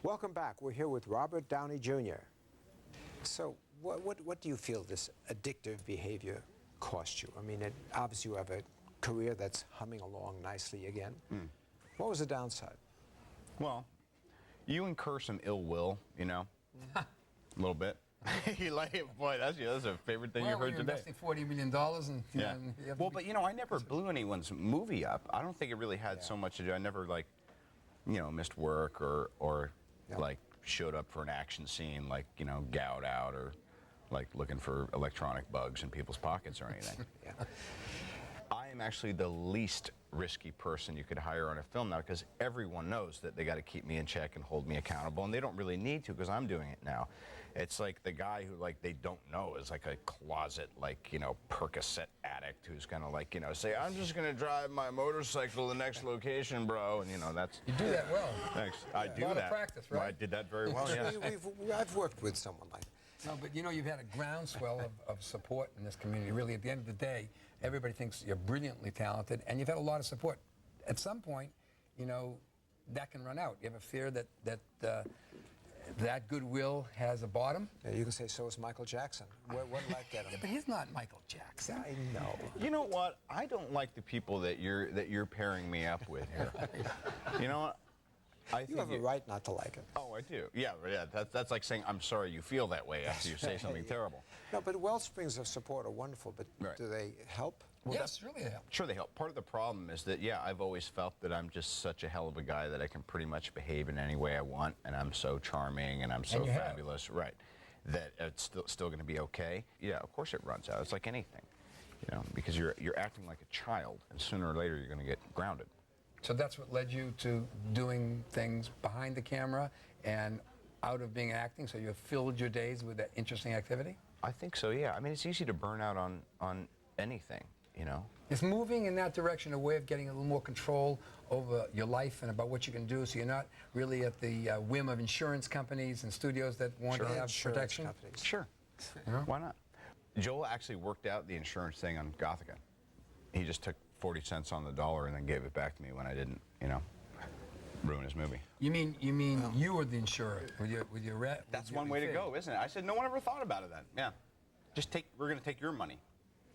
Welcome back. We're here with Robert Downey Jr. So what do you feel this addictive behavior cost you? I mean, obviously you have a career that's humming along nicely again. What was the downside? Well, you incur some ill will, you know, a little bit. You like it, boy. That's a favorite thing you heard today. Investing $40 million, and yeah. Well, but you know, I never blew anyone's movie up. I don't think it really had so much to do. I never missed work or like showed up for an action scene, like gouged out or like looking for electronic bugs in people's pockets or anything. I am actually the least risky person you could hire on a film now, because everyone knows that they got to keep me in check and hold me accountable, and they don't really need to, because I'm doing it now. It's like the guy who they don't know is like a closet Percocet addict who's gonna say, I'm just gonna drive my motorcycle to the next location, bro, and that's. You do that well. Thanks. I do that. A lot of practice, right? Well, I did that very well. Yes. I've worked with someone like that. No, but you've had a groundswell of support in this community. Really, at the end of the day, everybody thinks you're brilliantly talented, and you've had a lot of support. At some point, that can run out. You ever fear that goodwill has a bottom? Yeah, you can say so is Michael Jackson. What did I get him? Yeah, but he's not Michael Jackson. I know. You know what? I don't like the people that you're pairing me up with here. You know what? You have a right not to like it. Oh, I do. Yeah. That's like saying, I'm sorry you feel that way after you say something terrible. No, but wellsprings of support are wonderful, but do they help? Well, yes, really they help. Sure, they help. Part of the problem is that, I've always felt that I'm just such a hell of a guy that I can pretty much behave in any way I want, and I'm so charming, and I'm so fabulous. Right. That it's still going to be okay. Yeah, of course it runs out. It's like anything, because you're acting like a child, and sooner or later you're going to get grounded. So that's what led you to doing things behind the camera and out of being acting, so you have filled your days with that interesting activity? I think so, yeah. I mean, it's easy to burn out on anything, Is moving in that direction a way of getting a little more control over your life and about what you can do, so you're not really at the whim of insurance companies and studios that want to have protection? Companies. Sure. Why not? Joel actually worked out the insurance thing on Gothica. He just took 40 cents on the dollar and then gave it back to me when I didn't, ruin his movie. You mean you were the insurer with your rep? That's one way to go, isn't it? I said, no one ever thought about it then. Yeah. We're going to take your money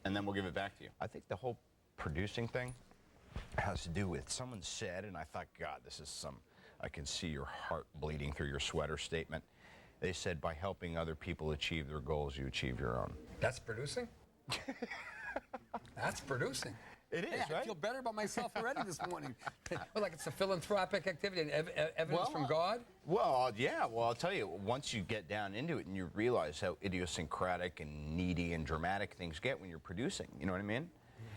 and then we'll give it back to you. I think the whole producing thing has to do with someone said, and I thought, God, this is I can see your heart bleeding through your sweater statement. They said, by helping other people achieve their goals, you achieve your own. That's producing? That's producing. It is, right? I feel better about myself already this morning. Well, like it's a philanthropic activity and evidence from God? Well, yeah. Well, I'll tell you, once you get down into it and you realize how idiosyncratic and needy and dramatic things get when you're producing, you know what I mean?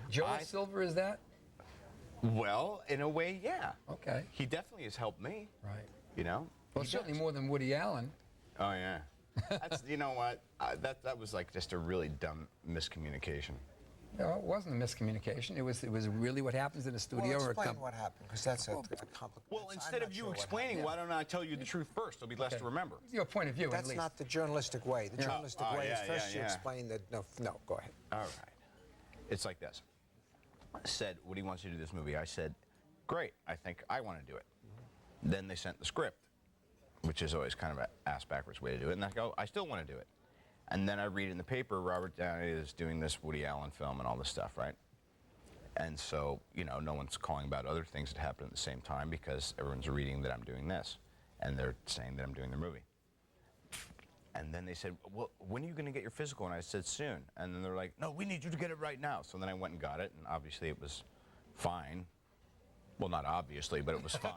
Joel Silver is that? Well, in a way, yeah. Okay. He definitely has helped me. Right. Well, certainly more than Woody Allen. Oh, yeah. That's, you know what? That was like just a really dumb miscommunication. No, it wasn't a miscommunication. It was really what happens in a studio. Well, explain what happened, because that's a complicated. Well, instead of you explaining, why don't I tell you the truth first? There'll be less to remember. Your point of view, That's not the journalistic way. The journalistic way is first you explain that. No, go ahead. All right. It's like this. I said, Woody wants you to do this movie. I said, great. I think I want to do it. Then they sent the script, which is always kind of an ass-backwards way to do it. And I go, I still want to do it. And then I read in the paper, Robert Downey is doing this Woody Allen film and all this stuff, right? And so, no one's calling about other things that happen at the same time, because everyone's reading that I'm doing this. And they're saying that I'm doing the movie. And then they said, well, when are you going to get your physical? And I said, soon. And then they're like, no, we need you to get it right now. So then I went and got it, and obviously it was fine. Well, not obviously, but it was fine.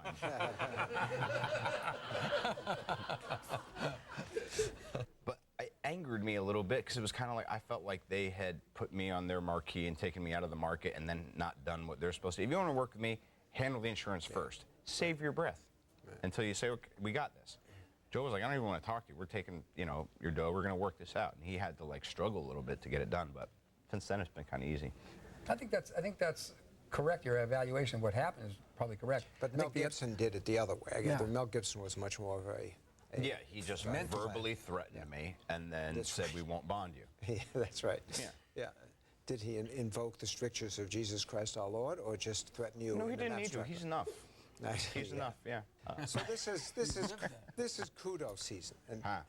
But it angered me a little bit, because it was kind of like I felt like they had put me on their marquee and taken me out of the market and then not done what they're supposed to. If you want to work with me, handle the insurance first. Save your breath until you say, okay, we got this. Joe was like, I don't even want to talk to you. We're taking, your dough. We're going to work this out. And he had to struggle a little bit to get it done. But since then, it's been kind of easy. I think that's correct. Your evaluation of what happened is probably correct. But Mel Gibson did it the other way. Mel Gibson was much more of a he just verbally threatened me and then said, we won't bond you. Yeah, that's right. Yeah. Did he invoke the strictures of Jesus Christ our Lord, or just threaten you? No, he didn't need to. He's enough. Nice. He's Yeah. enough, yeah. So this is kudos season. And Huh.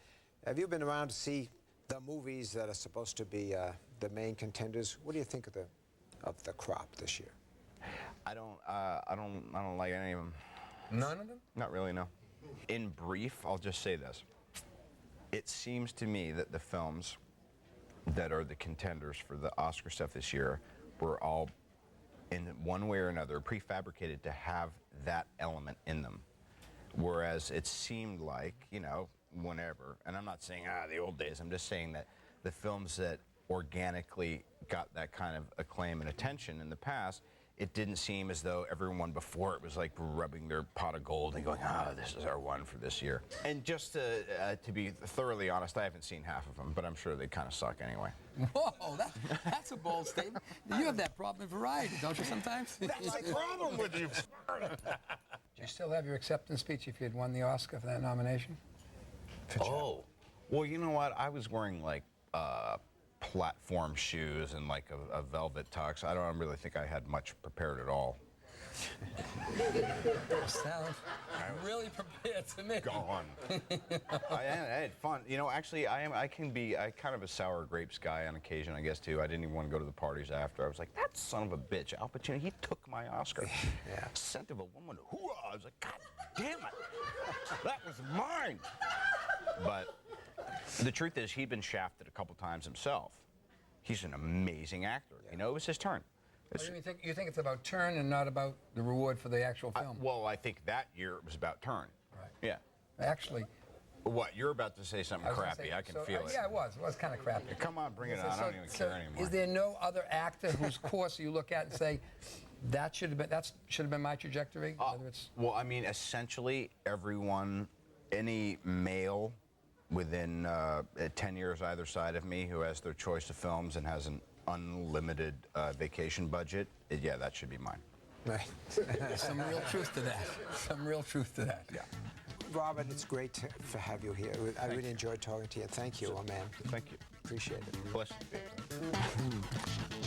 have you been around to see the movies that are supposed to be the main contenders? What do you think of the crop this year? I don't like any of them. None of them? Not really, no. In brief, I'll just say this. It seems to me that the films that are the contenders for the Oscar stuff this year were all, in one way or another, prefabricated to have that element in them. Whereas it seemed like, whenever, and I'm not saying, the old days, I'm just saying that the films that organically got that kind of acclaim and attention in the past, it didn't seem as though everyone before it was like rubbing their pot of gold and going, this is our one for this year. And just to be thoroughly honest, I haven't seen half of them, but I'm sure they kind of suck anyway. Whoa, that's a bold statement. You have that problem in Variety, don't you, sometimes? That's the problem with you. Do you still have your acceptance speech if you had won the Oscar for that nomination? Oh, well, you know what? I was wearing like platform shoes and like a velvet tux. I don't really think I had much prepared at all. Sounds really prepared to me. Gone. I had fun. Actually, I can be kind of a sour grapes guy on occasion, I guess, too. I didn't even want to go to the parties after. I was like, that son of a bitch, Al Pacino, he took my Oscar. Yeah. Scent of a woman, hoorah. I was like, God damn it. That was mine. But the truth is, he'd been shafted a couple times himself. He's an amazing actor. Yeah. It was his turn. You think it's about turn and not about the reward for the actual film? Well, I think that year it was about turn. Right. Yeah. Actually, What, you're about to say something I was gonna crappy. say, I can so, feel it. Yeah, it was kind of crappy. Come on, bring it on. I don't even care anymore. Is there no other actor whose course you look at and say, that should have been my trajectory? Whether it's Well, I mean, essentially, everyone, any male within 10 years either side of me who has their choice of films and has an unlimited vacation budget, yeah, that should be mine. Right. some real truth to that. Some real truth to that. Yeah. Robert, it's great to have you here. I really enjoyed talking to you. Thank you, my man. Thank you. Appreciate it. Bless you.